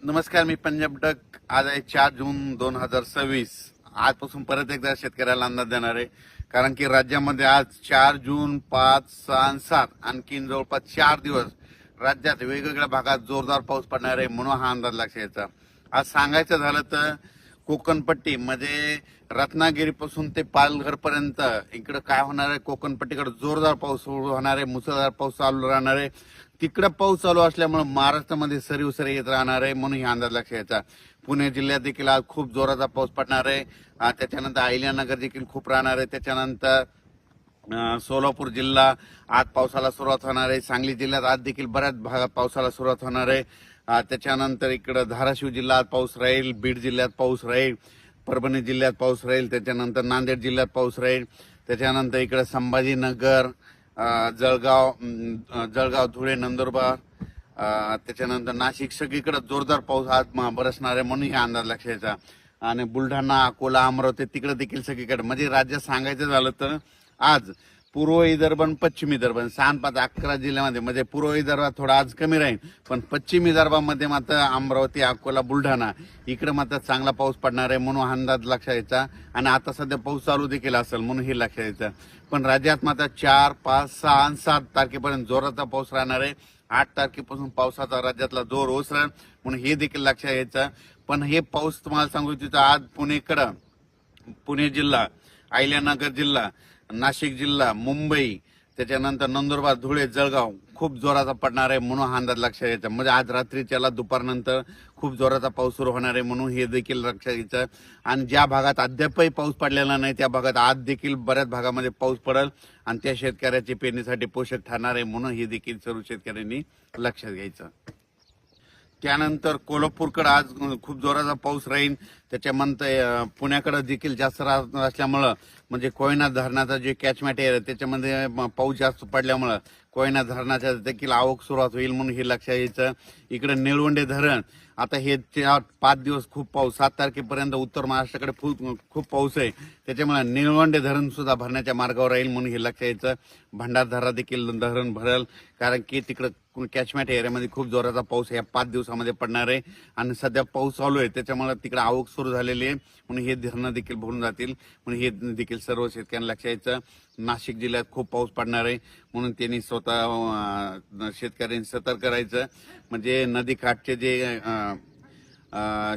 नमस्कार, मी पंजाब डक. आज आहे 4 जून 2026. आजपासून परत एकदा शेतकऱ्याला अंदाज देणार आहे. कारण की राज्यामध्ये आज 4 जून, 5, 6 आणि 7 आणखीन जवळपास 4 दिवस राज्यात वेगवेगळ्या भागात जोरदार पाऊस पडणार आहे, म्हणून हा अंदाज लक्षात यायचा. आज सांगायचं झालं तर कोकणपट्टी म्हणजे रत्नागिरीपासून ते पालघर पर्यंत इकडे काय होणार आहे, कोकणपट्टीकडे जोरदार पाऊस सुरू होणार आहे, मुसळधार पाऊस चालू राहणार आहे. तिकडे पाऊस चालू असल्यामुळे महाराष्ट्रामध्ये सरी उसरी येत राहणार आहे, म्हणून हा अंदाज लक्षात यायचा. पुणे जिल्ह्यात देखील आज खूप जोराचा पाऊस पडणार आहे. त्याच्यानंतर अहिल्यानगर देखील खूप राहणार आहे. त्याच्यानंतर सोलापूर जिल्हा आज पावसाला सुरुवात होणार आहे. सांगली जिल्ह्यात आज देखील बऱ्याच भागात पावसाला सुरुवात होणार आहे. त्याच्यानंतर इकडे धाराशिव जिल्ह्यात पाऊस राहील, बीड जिल्ह्यात पाऊस राहील, परभणी जिल्ह्यात पाऊस राहील, त्याच्यानंतर नांदेड जिल्ह्यात पाऊस राहील, त्याच्यानंतर इकडे संभाजीनगर, जळगाव, धुळे, नंदुरबार, त्याच्यानंतर नाशिक सगळीकडे जोरदार पाऊस आज बरसणार आहे, म्हणून हा अंदाज लक्षात यायचा. आणि बुलढाणा, अकोला, अमरावती तिकडे देखील सगळीकडे म्हणजे राज्यात सांगायचं झालं तर आज पूर्व विदर्भ आणि पश्चिम विदर्भ 6, 5, 11 जिल्ह्यामध्ये म्हणजे पूर्व विदर्भात थोडा आज कमी राहील, पण पश्चिम विदर्भामध्ये मात्र अमरावती, अकोला, बुलढाणा इकडे मात्र चांगला पाऊस पडणार आहे, म्हणून अंदाज लक्षात यायचा. आणि आता सध्या पाऊस चालू देखील असेल, म्हणून हे लक्षात यायचं. पण राज्यात मात्र 4, 5, 6 आणि 7 तारखेपर्यंत जोराचा पाऊस राहणार आहे. 8 तारखेपासून पावसाचा राज्यातला जोर ओसरेल, म्हणून हे देखील लक्षात यायचं. पण हे पाऊस तुम्हाला सांगू इच्छितो, आज पुणे जिल्हा, अहिल्यानगर जिल्हा, नाशिक जिल्हा, मुंबई, त्याच्यानंतर नंदुरबार, धुळे, जळगाव खूप जोराचा पडणार आहे, म्हणून हा अंदाज लक्षात यायचा. म्हणजे आज रात्रीच्याला दुपारनंतर खूप जोराचा पाऊस सुरू होणार आहे, म्हणून हे देखील लक्षात यायचं. आणि ज्या भागात अद्यापही पाऊस पडलेला नाही त्या भागात आज देखील बऱ्याच भागामध्ये पाऊस पडेल आणि त्या शेतकऱ्याची पेरणीसाठी पोषक ठरणार आहे, म्हणून हे देखील सर्व शेतकऱ्यांनी लक्षात घ्यायचं. त्यानंतर कोल्हापूरकडे आज खूप जोराचा पाऊस राहील. त्याच्यानंतर पुण्याकडे देखील जास्त असल्यामुळं म्हणजे कोयना धरणाचा जे कॅचमेंट आहे त्याच्यामध्ये पाऊस जास्त पडल्यामुळं कोयना धरणाच्या देखील आवक सुरुवात होईल, म्हणून हे लक्षात यायचं. इकडे निळवंडे धरण आता हे 5 दिवस खूप पाऊस, 7 तारखेपर्यंत उत्तर महाराष्ट्राकडे खूप पाऊस आहे, त्याच्यामुळे निळवंडे धरण सुद्धा भरण्याच्या मार्गावर राहील, म्हणून हे लक्षात यायचं. भंडारदरा देखील धरण भरेल, कारण की तिकडे कॅचमेंट एरियामध्ये खूप जोराचा पाऊस या 5 दिवसामध्ये पडणार आहे. आणि सध्या पाऊस चालू आहे त्याच्यामुळे तिकडे आवक सुरू झालेली आहे, म्हणून हे धरणं देखील भरून जातील, म्हणून हे देखील सर्व शेतकऱ्यांना लक्षात यायचं. नाशिक जिल्ह्यात खूप पाऊस पडणार आहे, म्हणून त्यांनी स्वतः शेतकऱ्यांनी सतर्क करायचं. म्हणजे नदीकाठचे जे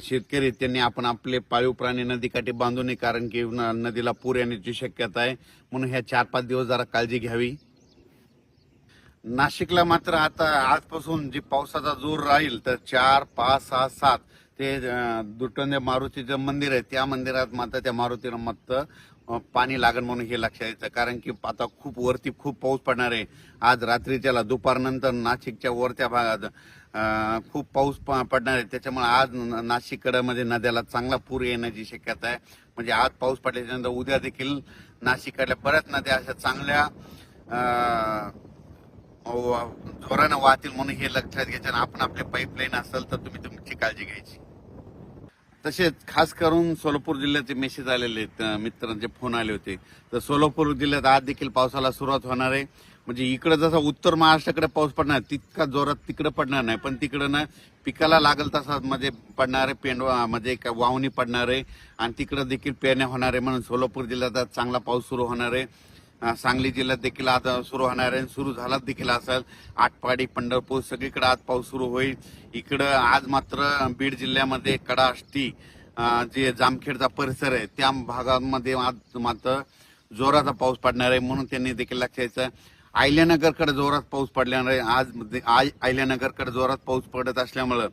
शेतकरी त्यांनी आपण आपले पाळीव प्राणी नदीकाठी बांधू नये, कारण की नदीला पूर येण्याची शक्यता आहे, म्हणून ह्या 4-5 दिवस जरा काळजी घ्यावी. नाशिकला मात्र आता आजपासून जे पावसाचा जोर राहील तर 4, 5, 6, 7 ते दुटंदे मारुतीचं मंदिर आहे त्या मंदिरात मात्र त्या मारुतीला मात्र पाणी लागेल, म्हणून हे लक्षात यायचं. कारण की आता वरती खूप पाऊस पडणार आहे. आज रात्रीच्याला दुपारनंतर नाशिकच्या वरच्या भागात खूप पाऊस पडणार आहे, त्याच्यामुळे आज नाशिककडे म्हणजे नद्याला चांगला पूर येण्याची शक्यता आहे. म्हणजे आज पाऊस पडल्याच्यानंतर उद्या देखील नाशिककडल्या बऱ्याच नद्या अशा चांगल्या जोरानं वाहतील, म्हणून हे लक्षात घ्यायचं. आपण आपले पाईपलाईन असेल तर तुम्ही तुमची काळजी घ्यायची. तसेच खास करून सोलापूर जिल्ह्याचे मेसेज आलेले आहेत, मित्रांचे फोन आले होते. तर सोलापूर जिल्ह्यात आज देखील पावसाला सुरुवात होणार आहे. म्हणजे इकडे जसा उत्तर महाराष्ट्राकडे पाऊस पडणार तितका जोरात तिकडे पडणार नाही, पण तिकडं ना पिकाला लागल तसा म्हणजे पडणार आहे, पेंडवा म्हणजे वावणी पडणार आहे आणि तिकडे देखील पेरण्या होणार आहे, म्हणून सोलापूर जिल्ह्यात आज चांगला पाऊस सुरू होणार आहे. सांगली जिल्ह्यात देखील आता सुरू होणार आहे, सुरू झाला देखील असेल. आटपाडी, पंढरपूर सगळीकडे आज पाऊस सुरू होईल. इकडं आज मात्र बीड जिल्ह्यामध्ये कडाष्टी जे जामखेडचा परिसर आहे त्या भागामध्ये आज मात्र जोराचा पाऊस पडणार आहे, म्हणून त्यांनी देखील लक्षात यायचं. अहिल्यानगरकडे जोरात पाऊस पडणार आहे. आज अहिल्यानगरकडे जोरात पाऊस पडत असल्यामुळं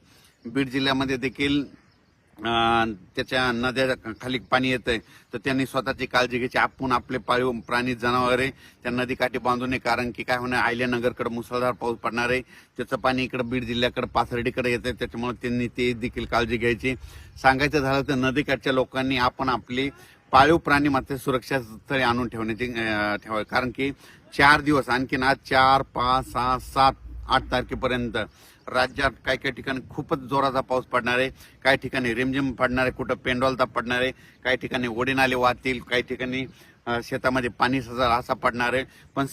बीड जिल्ह्यामध्ये देखील त्याच्या नद्या खाली पाणी येत आहे, तर त्यांनी स्वतःची काळजी घ्यायची. आपण आपले पाळीव प्राणी जनावरे त्या नदीकाठी बांधू नये, कारण की काय होणार अहिल्यानगरकडे मुसळधार पाऊस पडणार आहे, त्याचं पाणी इकडे बीड जिल्ह्याकडे पाथर्डीकडे येत आहे, त्याच्यामुळे त्यांनी ते देखील काळजी घ्यायची. सांगायचं झालं तर नदीकाठच्या लोकांनी आपण आपली पाळीव प्राणी मात्र सुरक्षा स्थळी आणून ठेवावे, कारण की 4 दिवस आणखीन आज 4, 5, 6, 7, 8 तारखेपर्यंत राज्यात काही काही ठिकाणी खूपच जोराचा पाऊस पडणार आहे. काही ठिकाणी रिमझिम पडणार आहे, कुठं पेंडॉलता पडणार आहे, काही ठिकाणी ओढे नाले वाहतील, काही ठिकाणी शेतामध्ये पाणी सजा असा पडणार आहे. पण